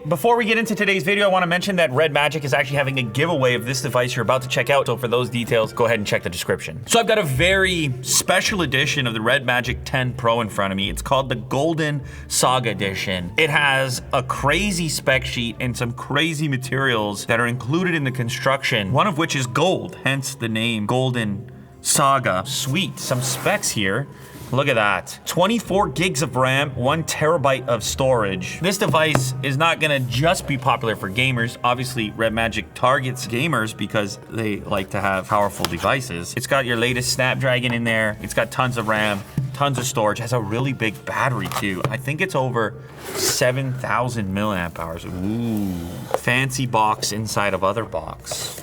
Before we get into today's video, I want to mention that Redmagic is actually having a giveaway of this device you're about to check out. So for those details, go ahead and check the description. So I've got a very special edition of the Redmagic 10 Pro in front of me. It's called the Golden Saga Edition. It has a crazy spec sheet and some crazy materials that are included in the construction, one of which is gold, hence the name Golden Saga. Sweet, some specs here. Look at that. 24 gigs of RAM, 1 terabyte of storage. This device is not gonna just be popular for gamers. Obviously, Redmagic targets gamers because they like to have powerful devices. It's got your latest Snapdragon in there. It's got tons of RAM, tons of storage. It has a really big battery too. I think it's over 7,000 milliamp hours. Ooh. Fancy box inside of other box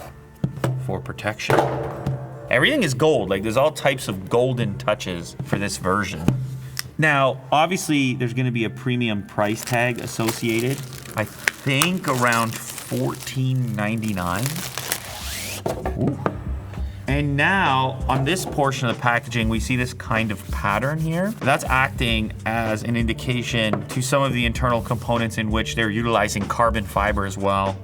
for protection. Everything is gold, like there's all types of golden touches for this version. Now, obviously there's gonna be a premium price tag associated. I think around $14.99. Ooh. And now on this portion of the packaging, we see this kind of pattern here. That's acting as an indication to some of the internal components in which they're utilizing carbon fiber as well.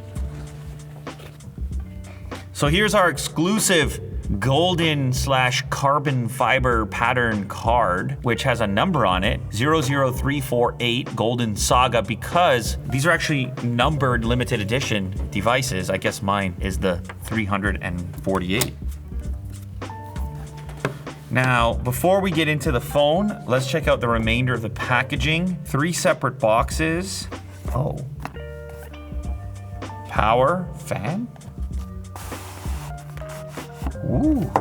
So here's our exclusive golden/carbon fiber pattern card, which has a number on it, 00348 Golden Saga, because these are actually numbered limited edition devices. I guess mine is the 348. Now, before we get into the phone, let's check out the remainder of the packaging. 3 separate boxes. Oh. Power, fan? Ooh.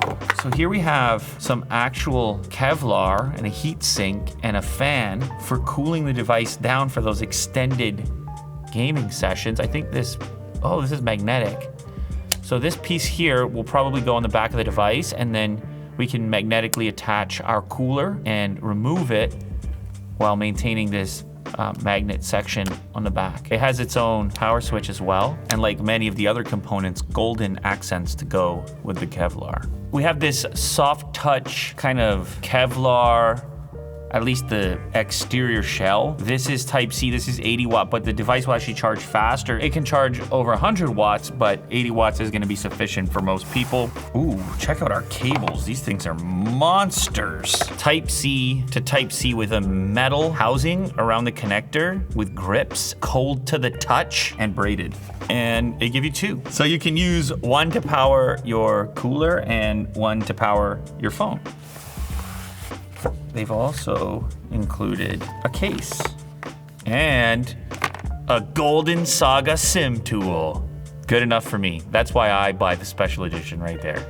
So here we have some actual Kevlar and a heat sink and a fan for cooling the device down for those extended gaming sessions. I think this is magnetic. So this piece here will probably go on the back of the device, and then we can magnetically attach our cooler and remove it while maintaining this magnet section on the back. It has its own power switch as well, and like many of the other components, golden accents to go with the Kevlar. We have this soft touch kind of Kevlar, at least the exterior shell. This is Type-C, this is 80 watt, but the device will actually charge faster. It can charge over 100 watts, but 80 watts is gonna be sufficient for most people. Ooh, check out our cables. These things are monsters. Type-C to Type-C with a metal housing around the connector with grips, cold to the touch, and braided. And they give you 2. So you can use one to power your cooler and one to power your phone. They've also included a case and a Golden Saga SIM tool. Good enough for me. That's why I buy the special edition right there.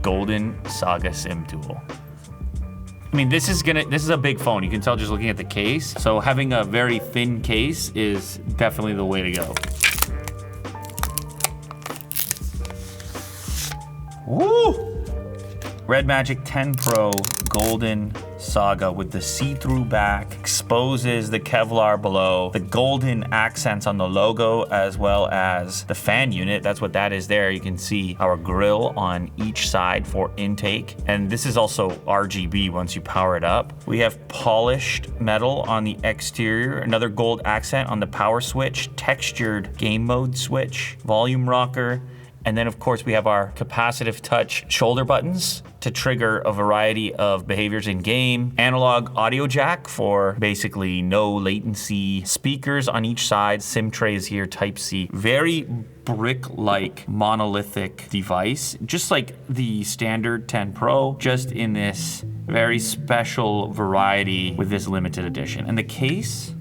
Golden Saga SIM tool. I mean, this is a big phone. You can tell just looking at the case. So having a very thin case is definitely the way to go. Woo! Redmagic 10 Pro Golden Saga with the see-through back, exposes the Kevlar below, the golden accents on the logo, as well as the fan unit. That's what that is there. You can see our grill on each side for intake. And this is also RGB once you power it up. We have polished metal on the exterior, another gold accent on the power switch, textured game mode switch, volume rocker, and then of course we have our capacitive touch shoulder buttons to trigger a variety of behaviors in game, analog audio jack for basically no latency, speakers on each side, SIM trays here, Type-C. Very brick-like monolithic device, just like the standard 10 Pro, just in this very special variety with this limited edition. And the case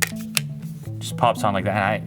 just pops on like that.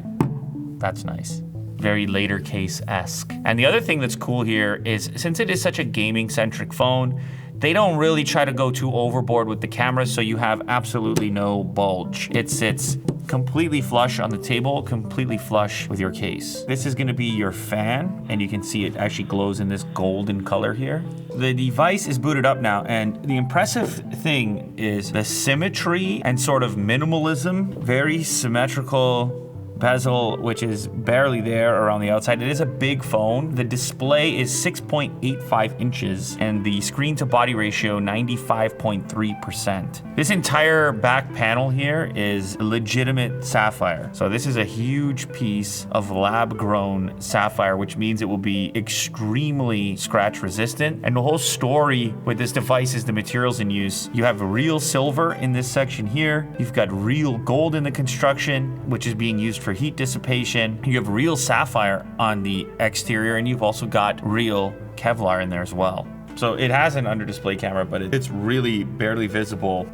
That's nice. Very later case-esque. And the other thing that's cool here is, since it is such a gaming-centric phone, they don't really try to go too overboard with the camera, so you have absolutely no bulge. It sits completely flush on the table, completely flush with your case. This is gonna be your fan, and you can see it actually glows in this golden color here. The device is booted up now, and the impressive thing is the symmetry and sort of minimalism, very symmetrical, bezel, which is barely there around the outside. It is a big phone. The display is 6.85 inches and the screen to body ratio 95.3%. This entire back panel here is legitimate sapphire. So this is a huge piece of lab-grown sapphire, which means it will be extremely scratch resistant. And the whole story with this device is the materials in use. You have real silver in this section here. You've got real gold in the construction, which is being used for heat dissipation. You have real sapphire on the exterior, and you've also got real Kevlar in there as well. So it has an under display camera, but it's really barely visible.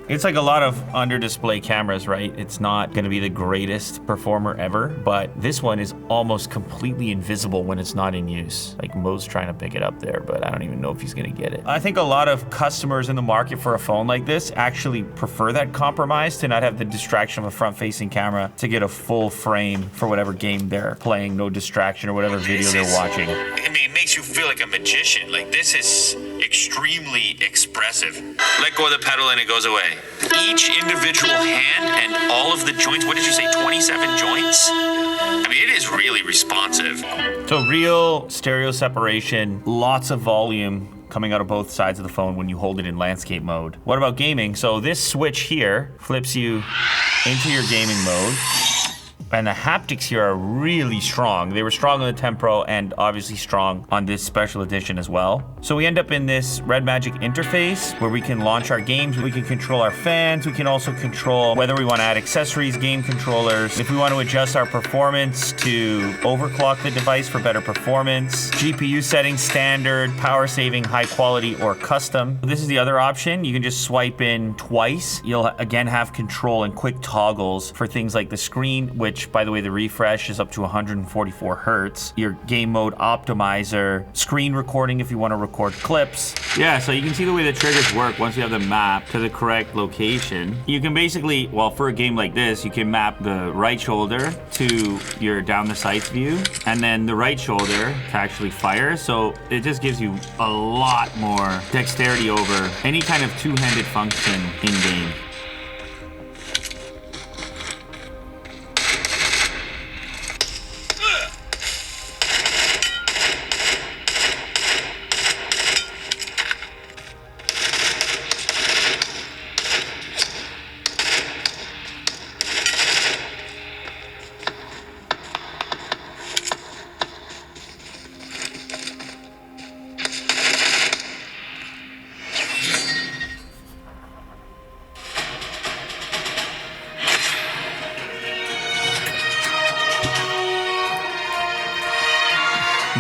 It's like a lot of under display cameras, right? It's not gonna be the greatest performer ever, but this one is almost completely invisible when it's not in use. Like Mo's trying to pick it up there, but I don't even know if he's gonna get it. I think a lot of customers in the market for a phone like this actually prefer that compromise to not have the distraction of a front facing camera to get a full frame for whatever game they're playing, no distraction or whatever video they're watching. I mean, it makes you feel like a magician. Like this is extremely expressive. Let go of the pedal and it goes away. Each individual hand and all of the joints, what did you say, 27 joints? I mean, it is really responsive. So real stereo separation, lots of volume coming out of both sides of the phone when you hold it in landscape mode. What about gaming? So this switch here flips you into your gaming mode. And the haptics here are really strong. They were strong on the 10 Pro and obviously strong on this special edition as well. So we end up in this Redmagic interface where we can launch our games, we can control our fans, we can also control whether we want to add accessories, game controllers, if we want to adjust our performance to overclock the device for better performance, GPU settings, standard, power saving, high quality, or custom. This is the other option. You can just swipe in twice. You'll again have control and quick toggles for things like the screen, which by the way, the refresh is up to 144 hertz. Your game mode optimizer, screen recording if you want to record clips. Yeah, so you can see the way the triggers work once you have them mapped to the correct location. You can basically, well, for a game like this, you can map the right shoulder to your down the sights view, and then the right shoulder to actually fire. So it just gives you a lot more dexterity over any kind of two-handed function in game.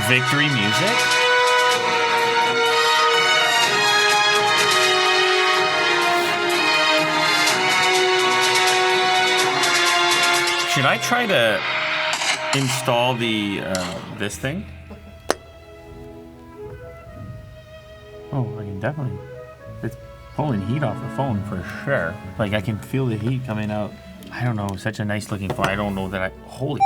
Victory music? Should I try to install the this thing? Oh, I can definitely. It's pulling heat off the phone for sure. Like I can feel the heat coming out. I don't know, such a nice looking phone. I don't know that holy.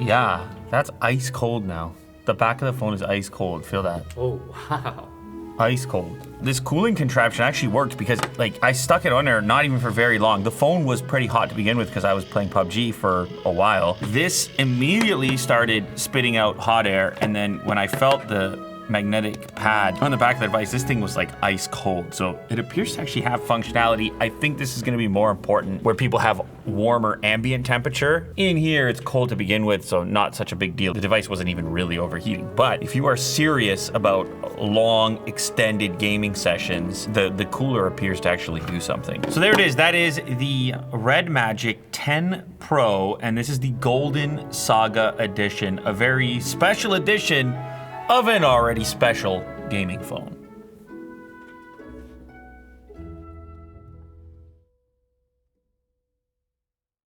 Yeah, that's ice cold now. The back of the phone is ice cold. Feel that? Oh, wow. Ice cold. This cooling contraption actually worked because like I stuck it on there not even for very long. The phone was pretty hot to begin with because I was playing PUBG for a while. This immediately started spitting out hot air, and then when I felt the magnetic pad on the back of the device, this thing was like ice cold. So it appears to actually have functionality. I think this is going to be more important where people have warmer ambient temperature. In here, it's cold to begin with, so not such a big deal. The device wasn't even really overheating. But if you are serious about long, extended gaming sessions, the cooler appears to actually do something. So there it is. That is the Redmagic 10 Pro, and this is the Golden Saga Edition, a very special edition of an already special gaming phone.